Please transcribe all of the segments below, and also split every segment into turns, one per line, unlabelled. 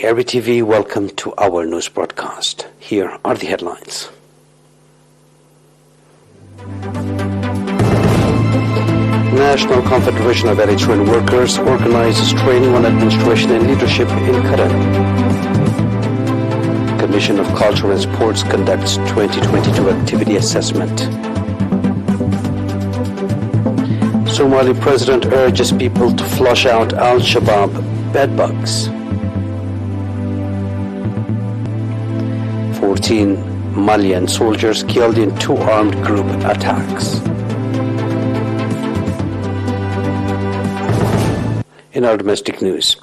ERi-TV, welcome to our news broadcast. Here are the headlines. National Confederation of Eritrean Workers organizes training on administration and leadership in Qatar. Commission of Culture and Sports conducts 2022 activity assessment. Somali President urges people to flush out Al-Shabaab bedbugs. 14 Malian soldiers killed in two armed group attacks. In our domestic news,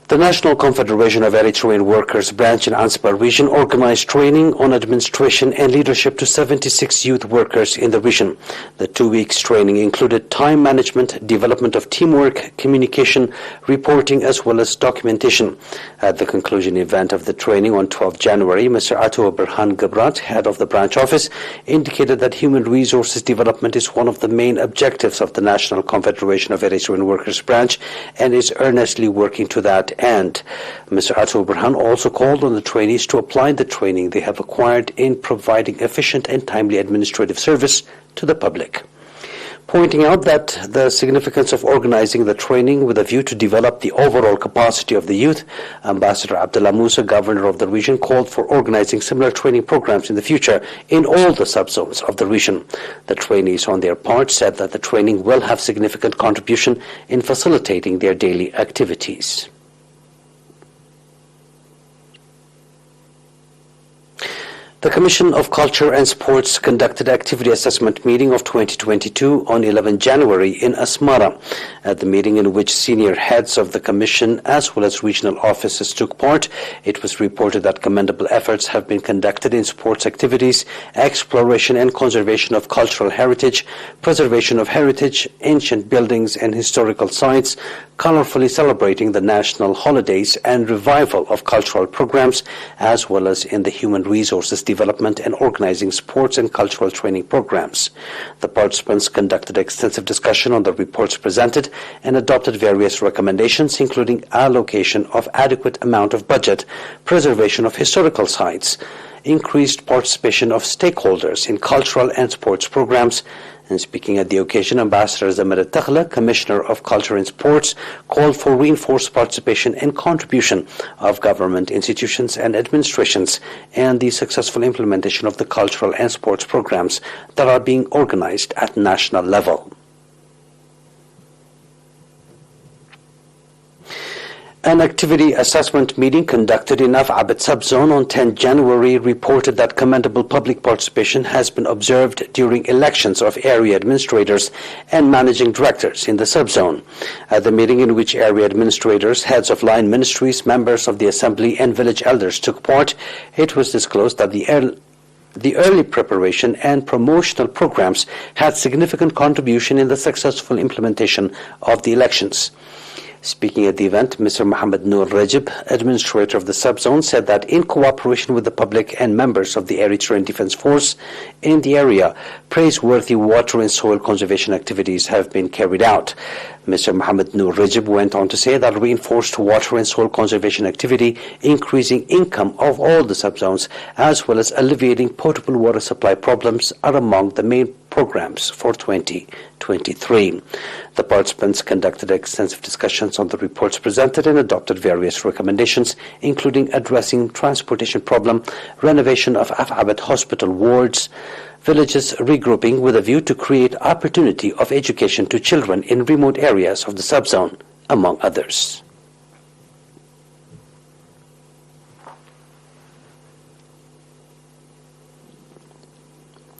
the National Confederation of Eritrean Workers branch in Anspar region organized training on administration and leadership to 76 youth workers in the region. The 2 weeks training included time management, development of teamwork, communication, reporting, as well as documentation. At the conclusion event of the training on 12 January, Mr. Ato Berhan Gabrat, head of the branch office, indicated that human resources development is one of the main objectives of the National Confederation of Eritrean Workers branch and is earnestly working to that end. Mr. Ato Berhan also called on the trainees to apply the training they have acquired in providing efficient and timely administrative service to the public. Pointing out that the significance of organizing the training with a view to develop the overall capacity of the youth, Ambassador Abdullah Musa, governor of the region, called for organizing similar training programs in the future in all the subzones of the region. The trainees on their part said that the training will have significant contribution in facilitating their daily activities. The Commission of Culture and Sports conducted activity assessment meeting of 2022 on 11 January in Asmara. At the meeting, in which senior heads of the Commission as well as regional offices took part, it was reported that commendable efforts have been conducted in sports activities, exploration and conservation of cultural heritage, preservation of heritage, ancient buildings and historical sites, colorfully celebrating the national holidays and revival of cultural programs, as well as in the human resources development and organizing sports and cultural training programs. The participants conducted extensive discussion on the reports presented and adopted various recommendations, including allocation of adequate amount of budget, preservation of historical sites, increased participation of stakeholders in cultural and sports programs. And speaking at the occasion, Ambassador Zamir Takhla, Commissioner of Culture and Sports, called for reinforced participation and contribution of government institutions and administrations and the successful implementation of the cultural and sports programs that are being organized at national level. An activity assessment meeting conducted in Af'abet subzone on 10 January reported that commendable public participation has been observed during elections of area administrators and managing directors in the subzone. At the meeting, in which area administrators, heads of line ministries, members of the assembly and village elders took part, it was disclosed that the early preparation and promotional programs had significant contribution in the successful implementation of the elections. Speaking at the event, Mr. Mohammed Noor Rajib, administrator of the subzone, said that in cooperation with the public and members of the Eritrean Defense Force in the area, praiseworthy water and soil conservation activities have been carried out. Mr. Mohammed Noor Rajib went on to say that reinforced water and soil conservation activity, increasing income of all the subzones, as well as alleviating potable water supply problems are among the main programs for 2023. The participants conducted extensive discussions on the reports presented and adopted various recommendations, including addressing transportation problem, renovation of Af'abet hospital wards, villages regrouping with a view to create opportunity of education to children in remote areas of the subzone, among others.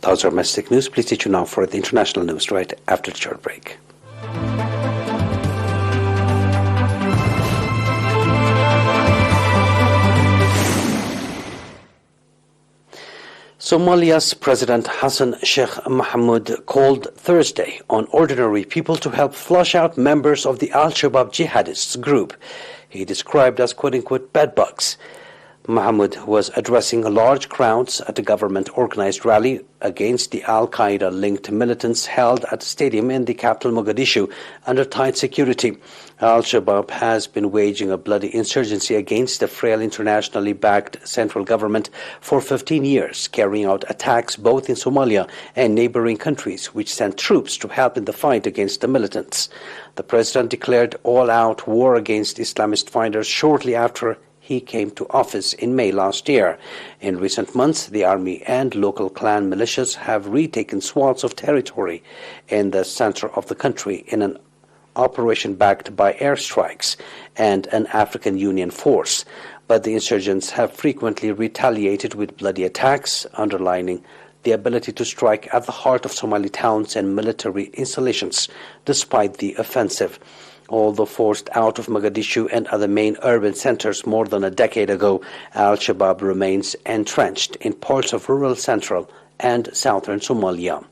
That was our domestic news. Please stay tuned now for the international news right after the short break. Somalia's President Hassan Sheikh Mohamud called Thursday on ordinary people to help flush out members of the Al-Shabaab jihadists group he described as quote-unquote bedbugs. Mahmoud was addressing large crowds at a government-organized rally against the Al-Qaeda-linked militants held at a stadium in the capital Mogadishu under tight security. Al-Shabaab has been waging a bloody insurgency against the frail internationally backed central government for 15 years, carrying out attacks both in Somalia and neighboring countries, which sent troops to help in the fight against the militants. The president declared all-out war against Islamist fighters shortly after he came to office in May last year. In recent months, the army and local clan militias have retaken swaths of territory in the center of the country in an operation backed by airstrikes and an African Union force. But the insurgents have frequently retaliated with bloody attacks, underlining the ability to strike at the heart of Somali towns and military installations, despite the offensive. Although forced out of Mogadishu and other main urban centers more than a decade ago, Al-Shabaab remains entrenched in parts of rural central and southern Somalia.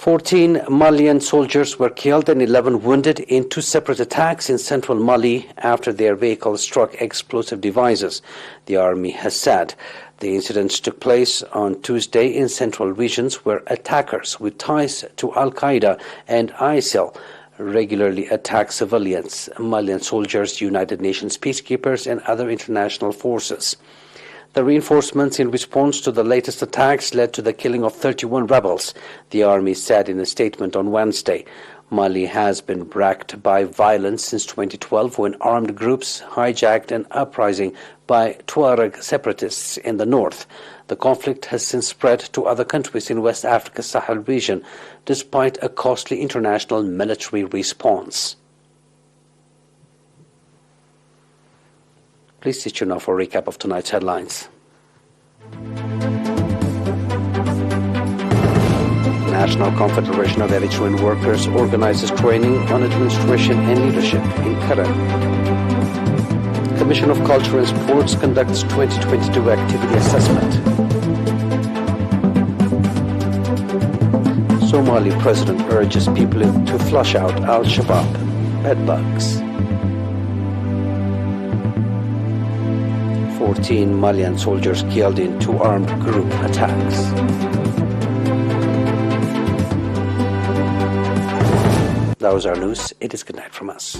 14 Malian soldiers were killed and 11 wounded in two separate attacks in central Mali after their vehicles struck explosive devices, the army has said. The incidents took place on Tuesday in central regions where attackers with ties to Al-Qaeda and ISIL regularly attack civilians, Malian soldiers, United Nations peacekeepers, and other international forces. The reinforcements in response to the latest attacks led to the killing of 31 rebels, the army said in a statement on Wednesday. Mali has been racked by violence since 2012 when armed groups hijacked an uprising by Tuareg separatists in the north. The conflict has since spread to other countries in West Africa's Sahel region, despite a costly international military response. Please stay tuned now for a recap of tonight's headlines. National Confederation of Eritrean Workers organizes training on administration and leadership in Karen. Commission of Culture and Sports conducts 2022 activity assessment. Somali president urges people to flush out Al-Shabaab bedbugs. 14 Malian soldiers killed in two armed group attacks. That was our news. It is good night from us.